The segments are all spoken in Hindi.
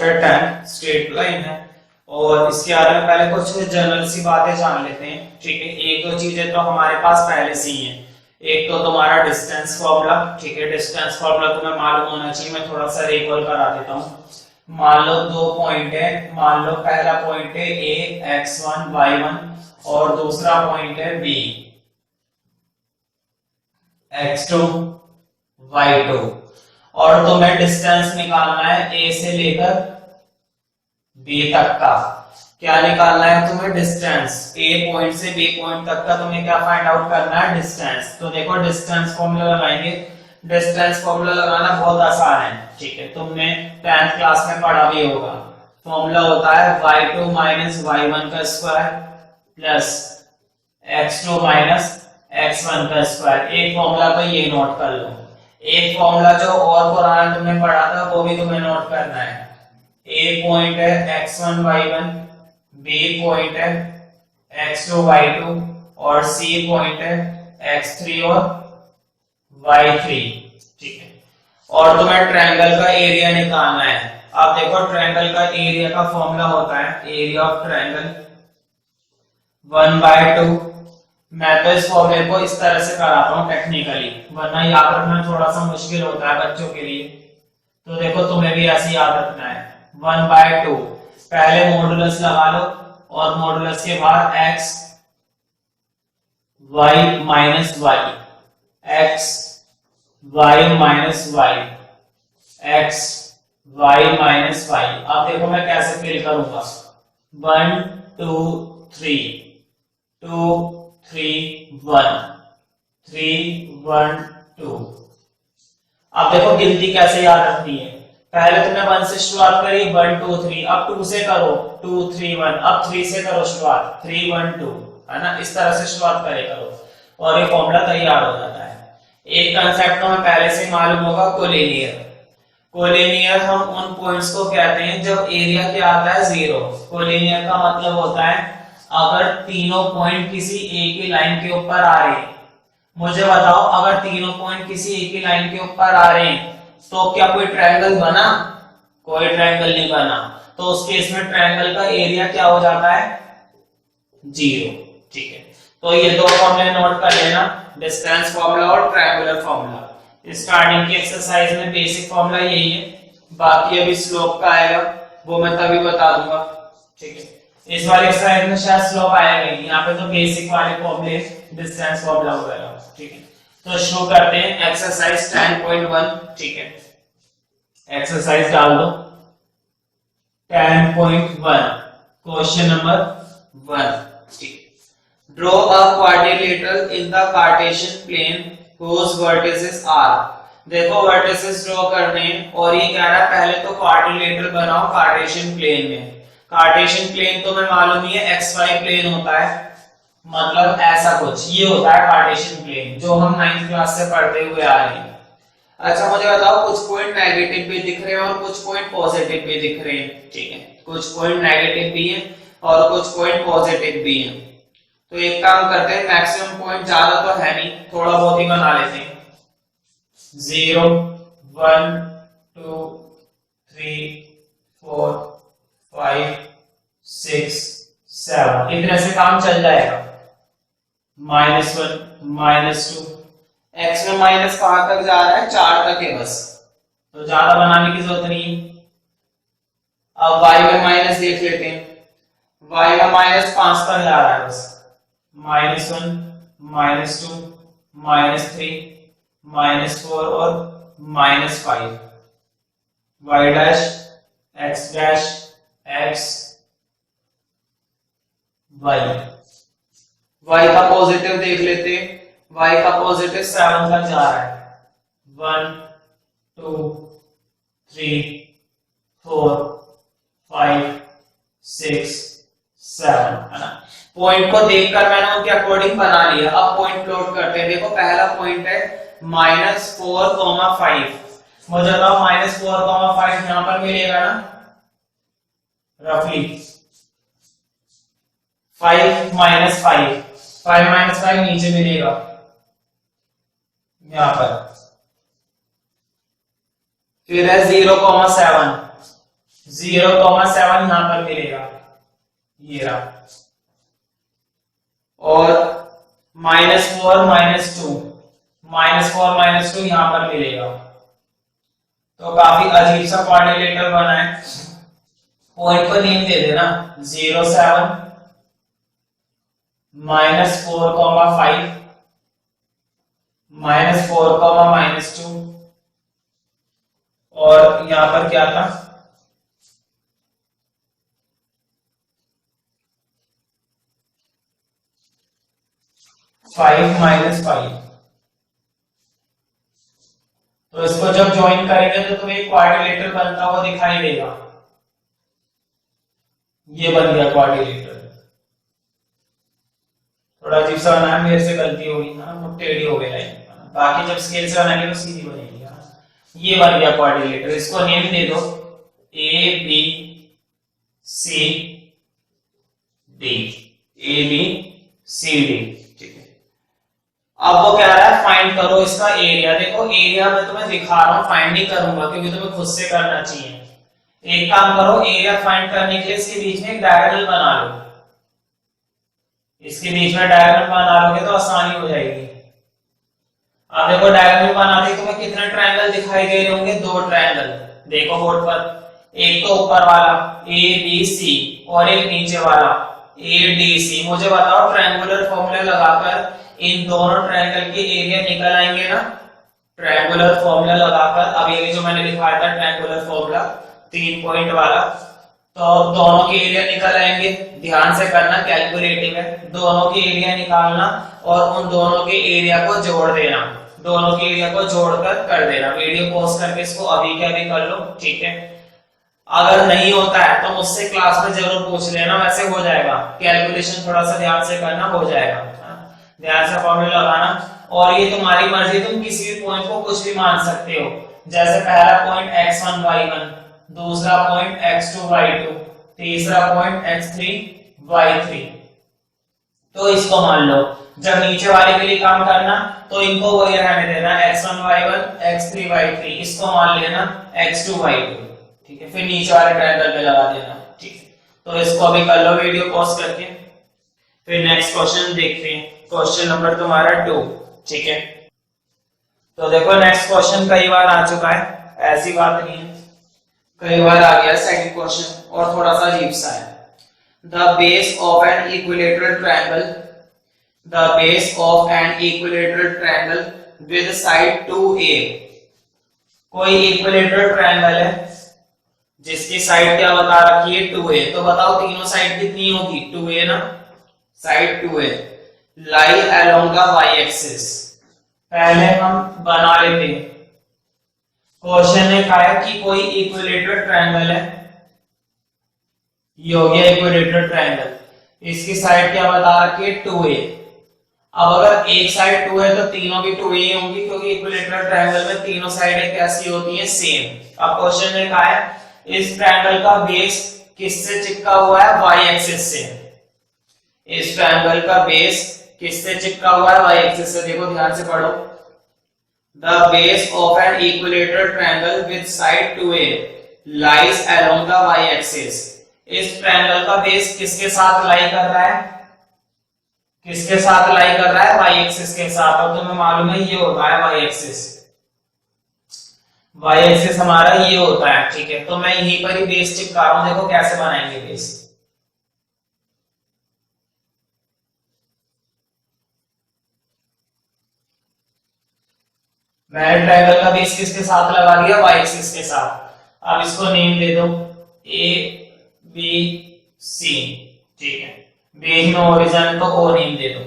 चैप्टर 10 स्ट्रेट लाइन है और इसके बारे में पहले कुछ जनरल सी बातें जान लेते हैं। ठीक है, एक दो चीजें तो हमारे पास पहले से ही हैं। एक तो तुम्हारा डिस्टेंस फॉर्मूला, ठीक है, डिस्टेंस फॉर्मूला तुम्हें मालूम होना चाहिए। मैं थोड़ा सा रिकॉल करा देता हूँ। मान लो दो पॉइंट है, मान लो पहला पॉइंट है a x1 y1 और दूसरा पॉइंट है b x2 y2 और तुम्हें डिस्टेंस निकालना है a से लेकर b तक का। क्या निकालना है तुम्हें? डिस्टेंस। a पॉइंट से b पॉइंट तक का तुम्हें क्या फाइंड आउट करना है? डिस्टेंस। तो देखो डिस्टेंस फॉर्मूला लगाएंगे। डिस्टेंस फॉर्मूला लगाना बहुत आसान है, ठीक है, तुमने 10th क्लास में पढ़ा भी होगा। फॉर्मूला होता है y2 माइनस y1 का square plus x2 minus x1 का स्क्वायर। एक फॉर्मूला तो ये नोट कर लो। एक फॉर्मूला जो और पुराना तुमने पढ़ा था वो भी तुम्हें नोट करना है। a पॉइंट है x1 y1, b पॉइंट है x2 y2 और c पॉइंट है x3 और y3, ठीक है। और तुम्हें ट्रायंगल का एरिया निकालना है। अब देखो ट्रायंगल का एरिया का फॉर्मूला होता है एरिया ऑफ ट्रायंगल 1/2। मैं तो इस फॉर्मूले को इस तरह से कराता हूँ टेक्निकली, वरना याद रखना थोड़ा सा मुश्किल होता है बच्चों के लिए। तो देखो तुम्हें भी ऐसे याद रखना है 1/2। पहले मॉडुलस लगा लो और मॉडुलस के बाद x y minus y, x y minus y, x y minus y। अब देखो मैं कैसे फिल करूंगा 1 2 3 2 3 1 3 1 2। अब देखो गिनती कैसे याद रखनी है। पहले तुमने 1 से शुरुआत करी 1 2 3, अब 2 से करो 2 3 1, अब 3 से करो शुरुआत 3 1 2, है ना। इस तरह से शुरुआत करे करो और ये फॉर्मूला तैयार हो जाता है। एक कांसेप्ट तो हमें पहले से मालूम होगा, कोलिनियर। कोलिनियर हम उन पॉइंट्स को कहते हैं जब एरिया क्या आता है 0। कोलिनियर का मतलब होता है अगर तीनों पॉइंट किसी एक ही लाइन के ऊपर आ रहे हैं। मुझे बताओ अगर तीनों पॉइंट किसी एक ही लाइन के ऊपर आ रहे हैं तो क्या कोई ट्रायंगल बना? कोई ट्रायंगल नहीं बना। तो उस केस में ट्रायंगल का एरिया क्या हो जाता है? 0, ठीक है। तो ये दो फॉर्मूले नोट कर लेना, डिस्टेंस फॉर्मूला और ट्रायंगुलर फॉर्मूला। स्टार्टिंग की एक्सरसाइज में बेसिक फॉर्मूला यही है, बाकी अभी स्लोप का आएगा वो मैं तभी बता दूंगा, ठीक है। इस वाली एक्सरसाइज में शायद स्लोप आएगा ही, यहाँ पे तो बेसिक वाले फॉर्मूले डिस्टेंस फॉर्मूला वगैरह, ठीक है। तो शुरू करते हैं एक्सरसाइज 10.1, ठीक है। एक्सरसाइज डाल दो 10.1, क्वेश्चन नंबर 1, ठीक है। Draw a quadrilateral in the Cartesian plane whose vertices are। देखो वर्टिसेस ड्रॉ करने और ये कह रहा है पहले तो क्वाड्रिलेटरल बनाओ कार्टेशियन प्लेन में। कार्टेशियन प्लेन तो मैं मालूम ही है xy प्लेन होता है, मतलब ऐसा कुछ ये होता है कार्टेशियन प्लेन जो हम 9th क्लास से पढ़ते हुए आ रहे हैं। अच्छा मुझे बताओ कुछ पॉइंट नेगेटिव भी दिख रहे हैं और कुछ पॉइंट पॉजिटिव भी दिख रहे हैं, ठीक है। कुछ पॉइंट नेगेटिव भी हैं और कुछ पॉइंट पॉजिटिव भी हैं। तो एक काम करते हैं, मैक्सिमम पॉइंट ज्यादा तो है नहीं, थोड़ा बहुत ही बना लेते हैं। 0 1 2 3 4 5 6 7, इतने से काम चल जाएगा। -1 -2, x में माइनस कहां तक जा रहा है? 4 तक है बस, तो ज्यादा बनाने की जरूरत नहीं है। अब y में माइनस देख लेते हैं, y में -5 तक जा रहा है बस। -1 -2 -3 -4 और -5, y dash x dash x y का पॉजिटिव देख लेते हैं। y का पॉजिटिव 7 तक जा रहा है। 1 2 3 4 5 6 7, है ना। पॉइंट को देखकर मैंने उनके अकॉर्डिंग बना लिया। अब पॉइंट प्लॉट करते हैं। देखो पहला पॉइंट है -4, 5। मुझे बताओ -4, 5 यहां पर मिलेगा ना रफली। 5 -5 नीचे मिलेगा यहां पर। फिर है 0,7, 0,7 यहां पर मिलेगा, ये रहा। और -4 -2, -4 -2 यहां पर मिलेगा। तो काफी अजीब सा क्वाड्रिलेटरल बना है। पॉइंट को नेम दे देना, 0,7 -4,5 -4, -2 और यहां पर क्या था, 5 -5। तो इसको जब ज्वाइन करेंगे तो तुम्हें क्वाड्रिलेटरल बनता हुआ दिखाई देगा। ये बन गया क्वाड्रिलेटरल। थोड़ा अजीब सा बना है, मेरे से गलती होगी ना, टेढ़ी हो गई लाइन। बाकी जब स्केल से बनाएंगे तो सीधी बनेगी। ये बन गया क्वाड्रिलेटरल। इसको नेम दे दो A B C D, A B C D, ठीक है। अब वो कह रहा है फाइंड करो इसका एरिया। देखो एरिया मैं तुम्हें दिखा रहा हूं, फाइंड नहीं करूंगा क्योंकि तुम्हें खुद से करना चाहिए। एक काम करो, एरिया फाइंड करने के लिए इसके बीच में एक डायगोनल बना लो। इसके बीच में डायगोनल बना लोगे तो आसानी हो जाएगी। अब देखो डायगोनल बनाते तुम्हें कितने ट्रायंगल दिखाई दे रहे होंगे, 2 ट्रायंगल। देखो बोर्ड पर, एक तो ऊपर वाला ए बी सी और एक नीचे वाला ए डी सी। मुझे बताओ ट्रायंगुलर फॉर्मूला लगाकर इन दोनों ट्रायंगल के एरिया निकल आएंगे ना? ट्रायंगुलर फॉर्मूला लगाकर, अब ये जो मैंने दिखाया था ट्रायंगुलर फॉर्मूला 3 पॉइंट वाला, तो दोनों के एरिया निकल आएंगे। ध्यान से करना, कैलकुलेटिव है। दोनों के एरिया निकालना और उन दोनों के एरिया को जोड़ देना, दोनों के एरिया को जोड़कर कर देना। वीडियो पॉज करके इसको अभी के अभी कर लो, ठीक है। अगर नहीं होता है तो मुझसे क्लास में जरूर पूछ लेना, वैसे हो जाएगा। कैलकुलेशन थोड़ा सा ध्यान से करना, हो जाएगा। ध्यान से फॉर्मूला लगाना और ये तुम्हारी मर्जी, तुम किसी भी पॉइंट को कुछ भी मान सकते हो। जैसे पहला पॉइंट x1 y1, दूसरा पॉइंट x2 y2, तीसरा पॉइंट x3 y3। तो इसको मान लो। जब नीचे वाले के लिए काम करना तो इनको वही रहने देना, x1 y1 x3 y3, इसको मान लेना x2 y2, ठीक है। फिर नीचे वाले ट्रायंगल पे लगा देना, ठीक है। तो इसको अभी कर लो वीडियो पॉज करके। फिर नेक्स्ट क्वेश्चन देखते हैं, क्वेश्चन नंबर तुम्हारा 2, ठीक है। तो देखो नेक्स्ट क्वेश्चन कई बार आ चुका है, ऐसी बात नहीं है, कई बार आ गया सेकंड क्वेश्चन और थोड़ा सा अजीब सा है। The base of an equilateral triangle, the base of an equilateral triangle with side 2a। कोई इक्विलेटरल ट्रायंगल है जिसकी साइड क्या बता रखी है, 2a। तो बताओ तीनों साइड कितनी होगी, 2a ना, side 2a। Lie along the y axis. पहले हम बना लेते हैं। क्वेश्चन ने कहा है कि कोई इक्विलेटरल ट्रायंगल है, ये हो गया इक्विलेटरल ट्रायंगल, इसकी साइड क्या बता रखी है, 2a। अब अगर एक साइड 2 है तो तीनों भी 2a ही होंगी, क्योंकि इक्विलेटरल ट्रायंगल में तीनों साइडें कैसी होती हैं, सेम। अब क्वेश्चन ने कहा है इस ट्रायंगल का बेस किससे चिपका हुआ है, y एक्सिस से। इस ट्रायंगल का बेस किससे चिपका हुआ है, y एक्सिस से। देखो ध्यान से पढ़ो। The base of an equilateral triangle with side 2a lies along the y axis। इस ट्रायंगल का बेस किसके साथ लाई कर रहा है, किसके साथ लाई कर रहा है, y एक्सिस के साथ। और तुम्हें मालूम है ये होता है y एक्सिस, y एक्सिस हमारा ये होता है, ठीक है। तो मैं यहीं पर ही बेस चिपका रहा हूं। देखो कैसे बनाएंगे बेस। मैंने ट्रायंगल का बेस किसके साथ लगा दिया, y एक्सिस के साथ। अब इसको नेम दे दो a b c, ठीक है। बीच में ओरिजिन तो o नेम दे दो।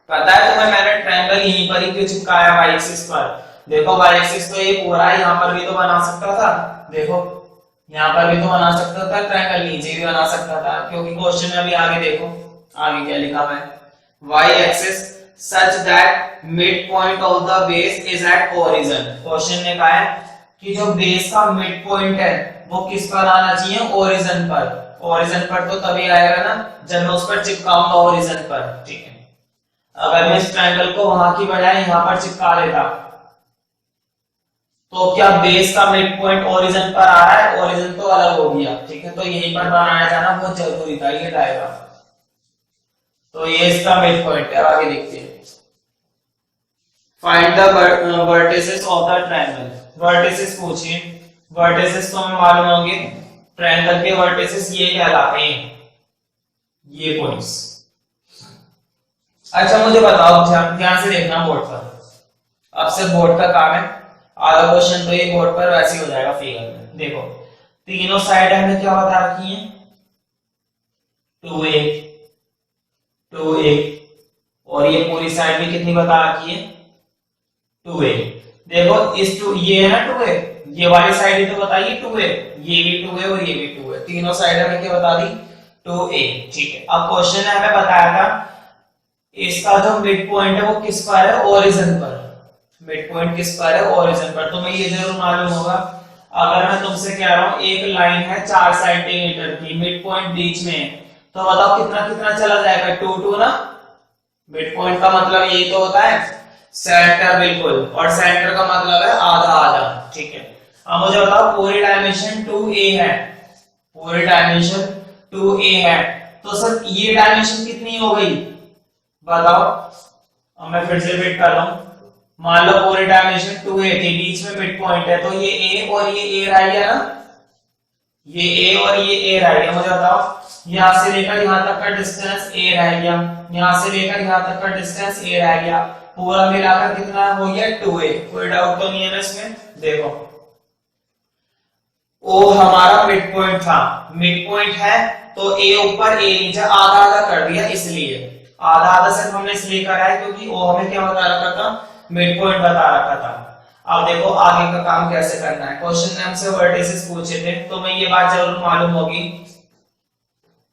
पता है तुम्हें मैंने ट्रायंगल यहीं पर ही क्यों चिपकाया, y एक्सिस पर। देखो y एक्सिस तो ये पूरा है, यहाँ पर भी तो बना सकता था। देखो यहाँ पर भी तो बना सकता था ट्रायंगल, नीचे भी बना सकता था, क्योंकि क्वेश्चन में अभी आगे देखो आगे क्या लिखा हुआ है, y axis such that midpoint of the base is at origin। Question ने कहा है कि जो बेस का मिड पॉइंट है वो किस पर आना चाहिए, ओरिजिन पर। ओरिजिन पर तो तभी आएगा ना जब मैं उस पर चिपकाऊंगा ओरिजिन पर, ठीक है। अगर मैं इस ट्रायंगल को वहां की बजाय यहां पर चिपका लेता तो क्या बेस का मिड पॉइंट ओरिजिन पर आ रहा है? ओरिजिन तो अलग हो गया, ठीक है, तो यहीं पर बनाया जाना बहुत जरूरी था ये डायग्राम। तो ये इसका मिड पॉइंट है। आगे देखते हैं, find the vertices of the triangle. Vertices पूछिए, वर्टिसेस तो हमें मालूम होंगे, ट्रायंगल के वर्टिसेस ये कहलाते हैं, ये पॉइंट्स। अच्छा मुझे बताओ, ध्यान से देखना बोर्ड पर, अब से बोर्ड का काम है, आधा क्वेश्चन तो ये बोर्ड पर वैसे ही हो जाएगा फिगर में। देखो तीनों साइड हमें क्या बता रखी है? 2a 2a, और ये पूरी साइड भी कितनी बता रखी है? 2a। देखो इस ये है ना 2a, ये वाली साइड ही तो बताइए 2a, ये भी 2a और ये भी 2a, तीनों साइड हमें क्या बता दी? 2a, ठीक है। अब क्वेश्चन ने हमें बताया था इसका जो मिड पॉइंट है वो किस पर है? ओरिजिन पर। मिड पॉइंट किस पर है? ओरिजिन पर। तुम्हें ये जरूर मालूम होगा, अगर मैं तुमसे कह रहा हूं एक लाइन है 4 सेंटीमीटर की, मिड पॉइंट बीच में है, तो बताओ कितना कितना चला जाएगा? 2 2 ना। मिड पॉइंट का मतलब यही तो होता है सेंटर, बिल्कुल, और सेंटर का मतलब है आधा आधा, ठीक है। अब मुझे बताओ पूरी डायमेंशन 2a है, पूरी डायमेंशन 2a है, तो सर ये डायमेंशन कितनी हो गई बताओ? अब मैं फिर से रिपीट कर रहा हूं, मान लो पूरी डायमेंशन 2a थी, बीच में मिड पॉइंट है, तो ये a और ये a रह गया ना, ये a और ये a रह गया। मुझे बताओ यहां से लेकर यहां तक का डिस्टेंस a रह गया, यहां से लेकर यहां तक का डिस्टेंस a रह गया, पूरा मिलाकर कितना हो गया? 2a। कोई डाउट तो नहीं है ना इसमें? देखो o हमारा मिड पॉइंट था, मिड पॉइंट है तो a ऊपर a नीचे, आधा आधा कर दिया, इसलिए आधा आधा सिर्फ हमने इसलिए करा है क्योंकि o हमें क्या बता रखा था? मिड पॉइंट बता रखा था। अब देखो आगे का काम कैसे करना है। क्वेश्चन ने हमसे वर्टिसेस पूछे थे, तो मैं ये बात जरूर मालूम होगी,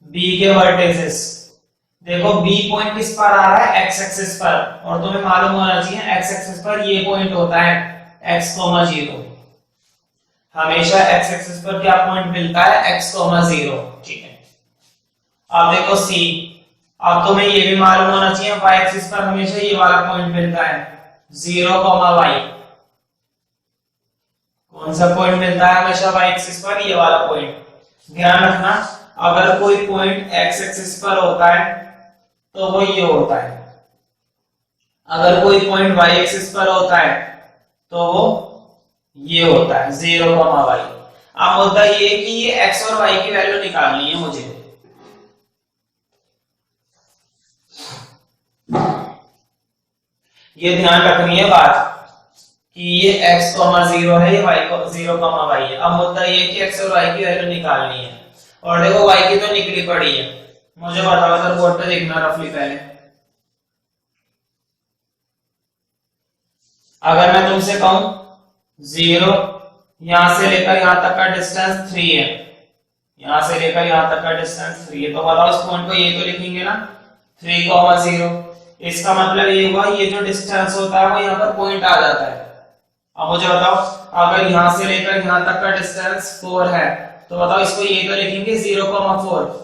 B के वर्टिसेस। देखो B पॉइंट किस पर आ रहा है? x एक्सिस पर, और तुम्हें मालूम होना चाहिए x एक्सिस पर ये पॉइंट होता है x, 0। हमेशा x एक्सिस पर क्या पॉइंट मिलता है? x, 0, ठीक है। अब देखो C, अब तुम्हें ये भी मालूम होना चाहिए y एक्सिस पर हमेशा ये वाला पॉइंट मिलता है 0, y। कौन सा पॉइंट मिलता है हमेशा y एक्सिस पर? ये वाला पॉइंट। ध्यान रखना, अगर कोई पॉइंट x एक्सिस पर होता है तो वो ये होता है, अगर कोई पॉइंट y एक्सिस पर होता है तो वो ये होता है 0, y। अब मुद्दा ये कि ये x और y की वैल्यू निकालनी है मुझे। ये ध्यान रखनी है बात कि ये x, 0 है, ये y, 0, y है। अब मुद्दा ये कि x और y की वैल्यू निकालनी है, और देखो y की तो निकली पड़ी है। मुझे बताओ सर, बोर्ड पे देखना रफली पहले, अगर मैं तुमसे कहूं 0, यहां से लेकर यहां तक का डिस्टेंस 3 है, यहां से लेकर यहां तक का डिस्टेंस 3 है, तो बताओ इस पॉइंट को ये तो लिखेंगे ना 3, 0। इसका मतलब ये हुआ ये जो डिस्टेंस होता है वो यहाँ पर पॉइंट आ जाता है। अब मुझे बताओ अगर यहां से लेकर यहां तक का डिस्टेंस 4 है, तो बताओ इसको ये तो लिखेंगे 0, 4।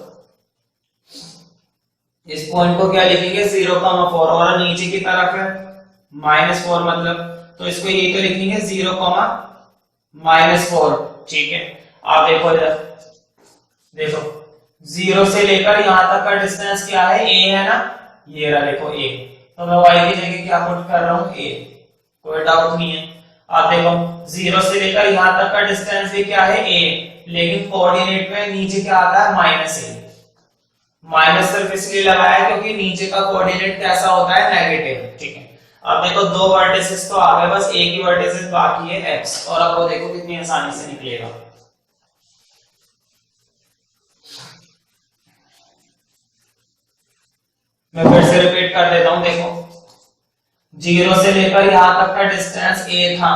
इस पॉइंट को क्या लिखेंगे? 0, 4, और नीचे की तरफ है -4, मतलब तो इसको ये तो लिखेंगे 0, -4, ठीक है। आप देखो इधर, देखो 0 से लेकर यहां तक का डिस्टेंस क्या है? a है ना, ये रहा देखो a, तो मैं y की जगह क्या पुट कर रहा हूं? a। कोई डाउट नहीं है। आप देखो 0 से लेकर यहां तक का डिस्टेंस भी क्या है? a, लेकिन कोऑर्डिनेट में नीचे क्या आता है? -a। माइनस सिर्फ इसलिए लगाया है क्योंकि नीचे का कोऑर्डिनेट कैसा होता है? नेगेटिव, ठीक है। अब देखो दो वर्टिसेस तो आ गए, बस एक ही वर्टिसेस बाकी है x, और अब वो देखो कितनी आसानी से निकलेगा। मैं फिर से रिपीट कर देता हूं, देखो 0 से लेकर यहां तक का डिस्टेंस a था,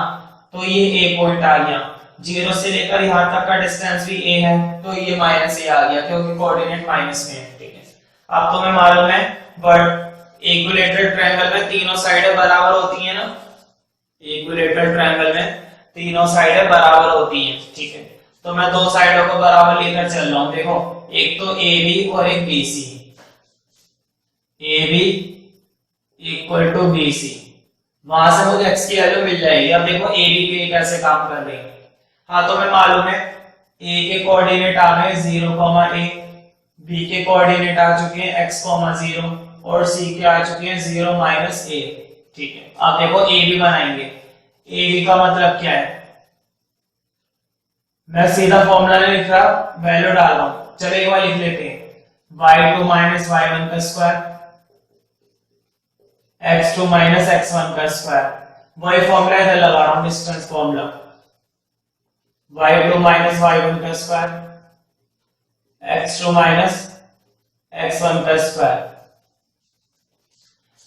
तो ये a पॉइंट आ गया। 0 से लेकर यहां तक का डिस्टेंस भी a है, तो ये -a आ गया क्योंकि कोऑर्डिनेट माइनस में है, ठीक है। अब तुम्हें मालूम है बट इक्विलेटरल ट्रायंगल में तीनों साइडें बराबर होती हैं ना, इक्विलेटरल ट्रायंगल में तीनों साइडें बराबर होती हैं, ठीक है। तो मैं दो साइडों को बराबर लेकर चल रहा हूं। देखो एक तो AB और एक BC, AB equal to BC, वहां से मुझे x की वैल्यू मिल जाएगी। अब देखो ए बी के लिए कैसे काम कर रही है। हाँ तो मैं मालूम है a के कोऑर्डिनेट आ गए 0, a, b के कोऑर्डिनेट आ चुके हैं x, 0 और c के आ चुके हैं 0 - a। ठीक है, अब देखो a b बनाएंगे। a b का मतलब क्या है, मैं सीधा फॉर्मूला नहीं लिख रहा, वैल्यू डाल रहा हूं। चलो एक बार लिख लेते हैं, y2 - y1 का स्क्वायर, x2 - x1 का स्क्वायर। वही फॉर्मूला इधर लगा रहा हूं, डिस्टेंस फॉर्मूला, y2 - y1 का स्क्वायर, x2 - x1 का स्क्वायर।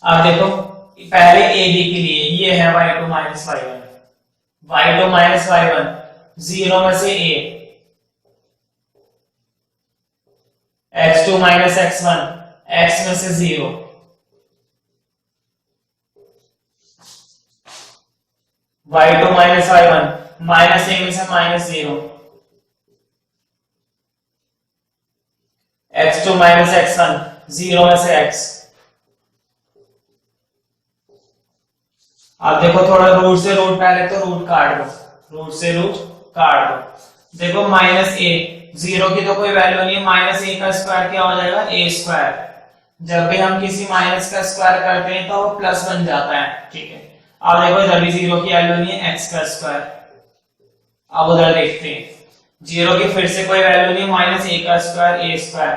अब देखो पहले a b के लिए ये है y2 - y1, y2 - y1 0 में से a, x2 - x1 x में से 0, y2 - y1 माइनस a में से -0, x2 - x1 0 में से x। अब देखो थोड़ा रूट से रूट, पहले तो रूट काट दो, रूट से रूट काट दो। देखो -a 0 की तो कोई वैल्यू नहीं है, -a का स्क्वायर क्या हो जाएगा, a स्क्वायर। जब भी हम किसी माइनस का स्क्वायर करते हैं तो वो प्लस बन जाता है। ठीक है, अब देखो इधर भी 0 की वैल्यू नहीं है, x का स्क्वायर। अब उधर देखते हैं, 0 की फिर से कोई वैल्यू नहीं है, -a का स्क्वायर, a स्क्वायर।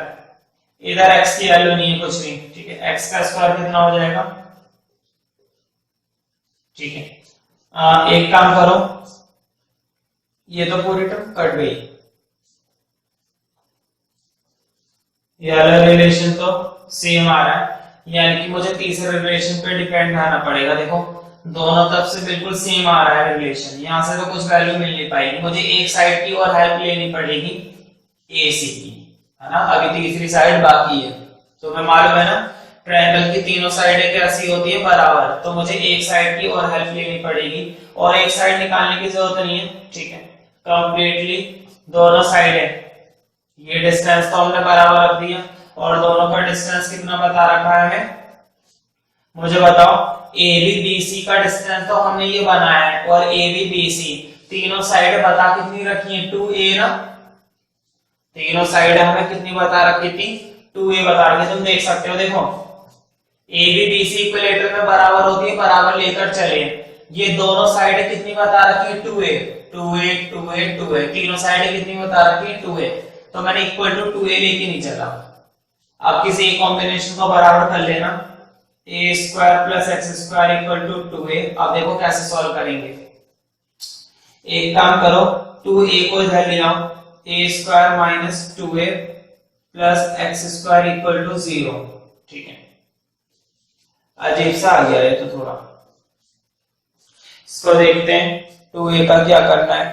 इधर x की वैल्यू नहीं है कुछ भी। ठीक है, x का स्क्वायर कितना हो जाएगा। ठीक है, एक काम करो, ये तो पूरी टर्म कट गई, ये वाला रिलेशन तो सेम आ रहा है, यानी कि मुझे तीसरे रिलेशन पे डिपेंड रहना पड़ेगा। देखो दोनों तरफ से बिल्कुल सेम आ रहा है रिलेशन, यहां से तो कुछ वैल्यू मिल नहीं पाएगी, मुझे एक साइड की और हेल्प लेनी पड़ेगी ए सी की, है ना। अभी तीसरी साइड बाकी है, तो मैं मालूम है ना ट्रायंगल की तीनों साइडें कैसी होती है, बराबर। तो मुझे एक साइड की और हेल्प लेनी पड़ेगी, और एक साइड निकालने की जरूरत नहीं है। ठीक है, कंप्लीटली दोनों साइडें, ये डिस्टेंस तो हमने बराबर रख दिया, और दोनों का डिस्टेंस कितना बता रखा है हमें, मुझे बताओ। ए बी बी सी का डिस्टेंस तो हमने ये बनाया है, और ए बी बी सी तीनों साइड बता कितनी रखी है, 2a ना। तीनों साइड हमें कितनी बता रखी थी, 2a बता रखी। तुम देख सकते हो, देखो A B B C equilateral में बराबर होती है, बराबर लेकर चले। ये दोनों साइड कितनी बता रखी है, 2a 2a 2a 2a, तीनों साइड कितनी बता रखी है, 2a। तो मैंने इक्वल टू 2a लेके नहीं चला। अब किसी एक कॉम्बिनेशन को बराबर कर लेना, a square plus X square equal to 2a। अब देखो कैसे सॉल्व करेंगे, एक काम करो, 2a को इधर ले आओ, a square minus 2a plus X square equal to 0। ठीक है, अजीब सा आ गया ये तो थोड़ा, इसको देखते हैं 2a का क्या करना है।